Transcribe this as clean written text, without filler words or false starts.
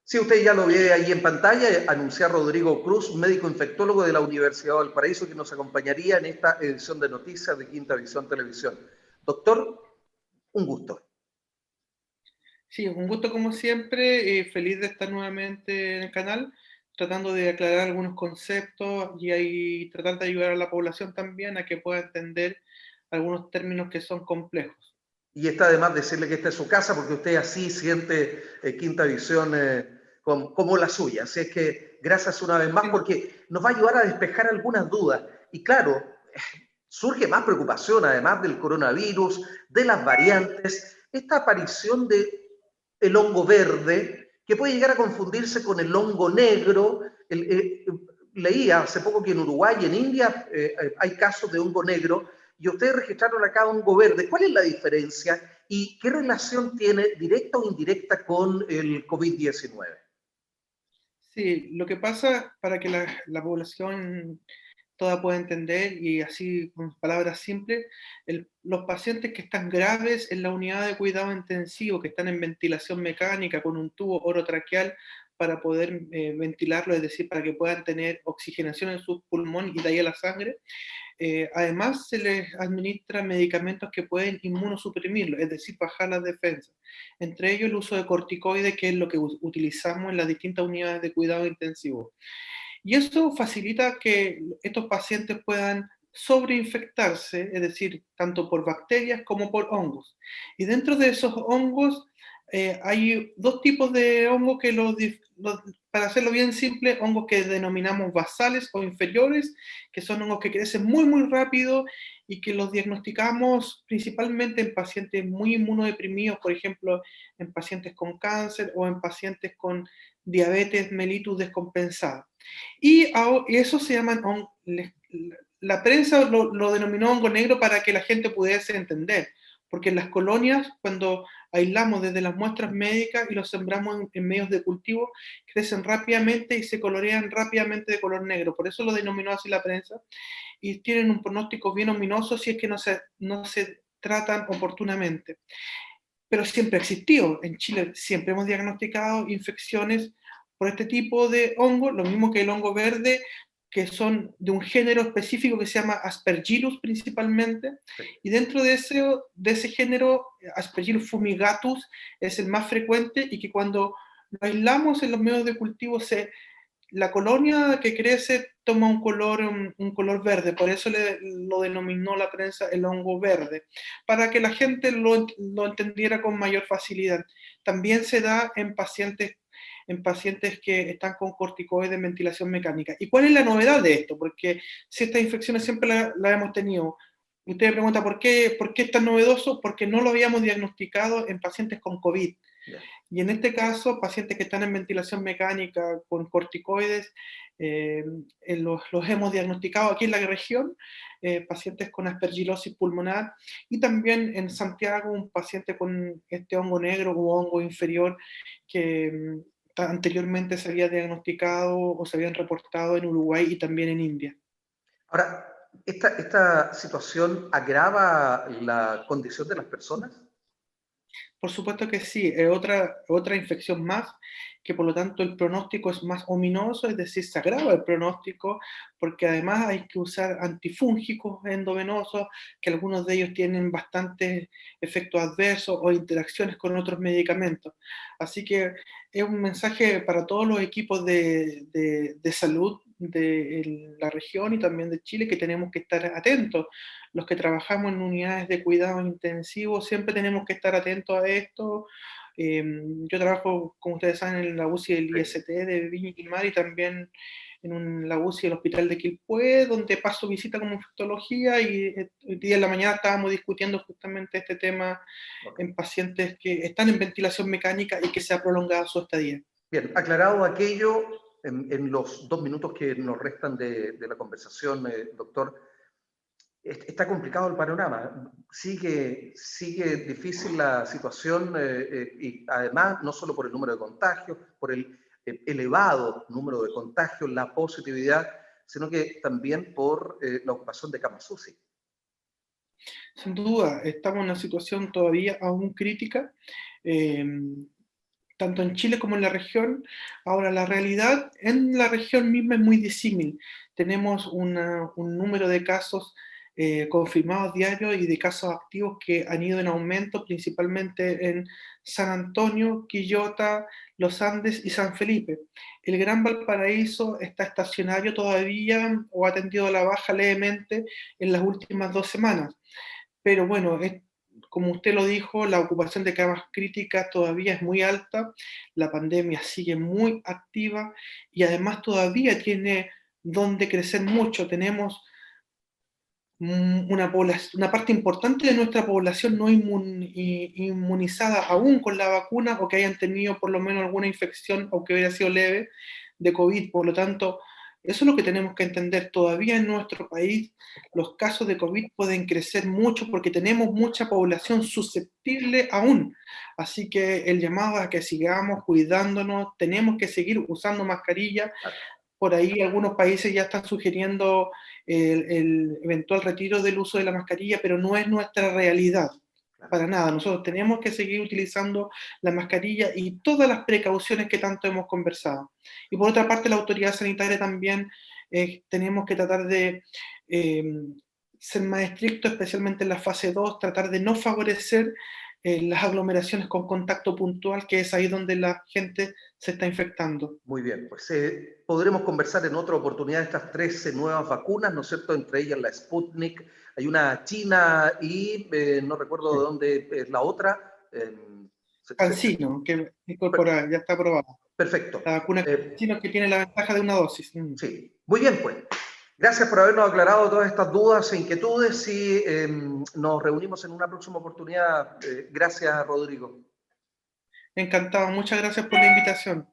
Sí, usted ya lo ve ahí en pantalla, anunciar Rodrigo Cruz, médico infectólogo de la Universidad de Valparaíso, que nos acompañaría en esta edición de noticias de Quinta Visión Televisión. Doctor, un gusto. Sí, un gusto como siempre, feliz de estar nuevamente en el canal, tratando de aclarar algunos conceptos y ahí tratar de ayudar a la población también a que pueda entender algunos términos que son complejos. Y está además decirle que esta es su casa, porque usted así siente Quinta Visión como la suya. Así es que gracias una vez más, Sí, porque nos va a ayudar a despejar algunas dudas. Y claro, surge más preocupación, además del coronavirus, de las variantes, esta aparición de el hongo verde, que puede llegar a confundirse con el hongo negro. Leía hace poco que en Uruguay y en India hay casos de hongo negro, y ustedes registraron acá hongo verde. ¿Cuál es la diferencia y qué relación tiene directa o indirecta con el COVID-19? sí, lo que pasa para que la población toda pueda entender y así con palabras simples, los pacientes que están graves en la unidad de cuidado intensivo, que están en ventilación mecánica con un tubo orotraqueal para poder ventilarlo, es decir, para que puedan tener oxigenación en su pulmón y de ahí a la sangre. Además, se les administra medicamentos que pueden inmunosuprimirlo, es decir, bajar las defensas. Entre ellos, el uso de corticoides, que es lo que utilizamos en las distintas unidades de cuidado intensivo. Y eso facilita que estos pacientes puedan sobreinfectarse, es decir, tanto por bacterias como por hongos. Y dentro de esos hongos hay dos tipos de hongos que para hacerlo bien simple, hongos que denominamos basales o inferiores, que son hongos que crecen muy, muy rápido y que los diagnosticamos principalmente en pacientes muy inmunodeprimidos, por ejemplo, en pacientes con cáncer o en pacientes con diabetes mellitus descompensada. Y eso se llaman, la prensa lo denominó hongo negro para que la gente pudiese entender, porque en las colonias, cuando aislamos desde las muestras médicas y los sembramos en medios de cultivo, crecen rápidamente y se colorean rápidamente de color negro. Por eso lo denominó así la prensa. Y tienen un pronóstico bien ominoso si es que no se tratan oportunamente. Pero siempre ha existido. En Chile siempre hemos diagnosticado infecciones por este tipo de hongo, lo mismo que el hongo verde, que son de un género específico que se llama Aspergillus principalmente, y dentro de ese género, Aspergillus fumigatus es el más frecuente y que cuando lo aislamos en los medios de cultivo la colonia que crece toma un color verde, por eso lo denominó la prensa el hongo verde, para que la gente lo entendiera con mayor facilidad. También se da en pacientes que están con corticoides de ventilación mecánica. ¿Y cuál es la novedad de esto? Porque si estas infecciones siempre la hemos tenido. Usted me pregunta, ¿por qué es tan novedoso? Porque no lo habíamos diagnosticado en pacientes con COVID. Yeah. Y en este caso, pacientes que están en ventilación mecánica con corticoides, los hemos diagnosticado aquí en la región, pacientes con aspergilosis pulmonar, y también en Santiago un paciente con este hongo negro o hongo inferior que anteriormente se había diagnosticado o se habían reportado en Uruguay y también en India. Ahora, ¿esta situación agrava la condición de las personas? Por supuesto que sí, es otra infección más, que por lo tanto el pronóstico es más ominoso, es decir, se agrava el pronóstico, porque además hay que usar antifúngicos endovenosos, que algunos de ellos tienen bastantes efectos adversos o interacciones con otros medicamentos. Así que es un mensaje para todos los equipos de salud de la región y también de Chile, que tenemos que estar atentos. Los que trabajamos en unidades de cuidado intensivo siempre tenemos que estar atentos a esto. Yo trabajo, como ustedes saben, en la UCI del IST de Viña y Mar y también en la UCI del Hospital de Quilpué, donde paso visita como infectología, y el día de la mañana estábamos discutiendo justamente este tema Okay. en pacientes que están en ventilación mecánica y que se ha prolongado su estadía. Bien, aclarado aquello, en los 2 minutos que nos restan de la conversación, doctor, está complicado el panorama. Sigue difícil la situación y además no solo por el número de contagios, por el elevado número de contagios, la positividad, sino que también por la ocupación de camas UCI. Sin duda, estamos en una situación todavía aún crítica. Eh, tanto en Chile como en la región. Ahora, la realidad en la región misma es muy disímil. Tenemos un número de casos confirmados diarios y de casos activos que han ido en aumento, principalmente en San Antonio, Quillota, Los Andes y San Felipe. El Gran Valparaíso está estacionario todavía o ha tendido a la baja levemente en las últimas 2 semanas. Pero bueno, como usted lo dijo, la ocupación de camas críticas todavía es muy alta, la pandemia sigue muy activa y además todavía tiene donde crecer mucho. Tenemos una parte importante de nuestra población no inmunizada aún con la vacuna o que hayan tenido por lo menos alguna infección, aunque hubiera sido leve, de COVID. Por lo tanto, eso es lo que tenemos que entender. Todavía en nuestro país los casos de COVID pueden crecer mucho porque tenemos mucha población susceptible aún. Así que el llamado a que sigamos cuidándonos, tenemos que seguir usando mascarilla. Por ahí algunos países ya están sugiriendo el eventual retiro del uso de la mascarilla, pero no es nuestra realidad, para nada. Nosotros tenemos que seguir utilizando la mascarilla y todas las precauciones que tanto hemos conversado. Y por otra parte, la autoridad sanitaria también tenemos que tratar de eh, ser más estrictos, especialmente en la fase 2, tratar de no favorecer las aglomeraciones con contacto puntual, que es ahí donde la gente se está infectando. Muy bien, pues podremos conversar en otra oportunidad de estas 13 nuevas vacunas, ¿no es cierto? Entre ellas la Sputnik, hay una china y no recuerdo de Sí. dónde es la otra. CanSino, que incorpora, ya está aprobada. Perfecto. La vacuna CanSino que tiene la ventaja de una dosis. Sí, muy bien, pues. Gracias por habernos aclarado todas estas dudas e inquietudes y nos reunimos en una próxima oportunidad. Gracias, Rodrigo. Encantado, muchas gracias por la invitación.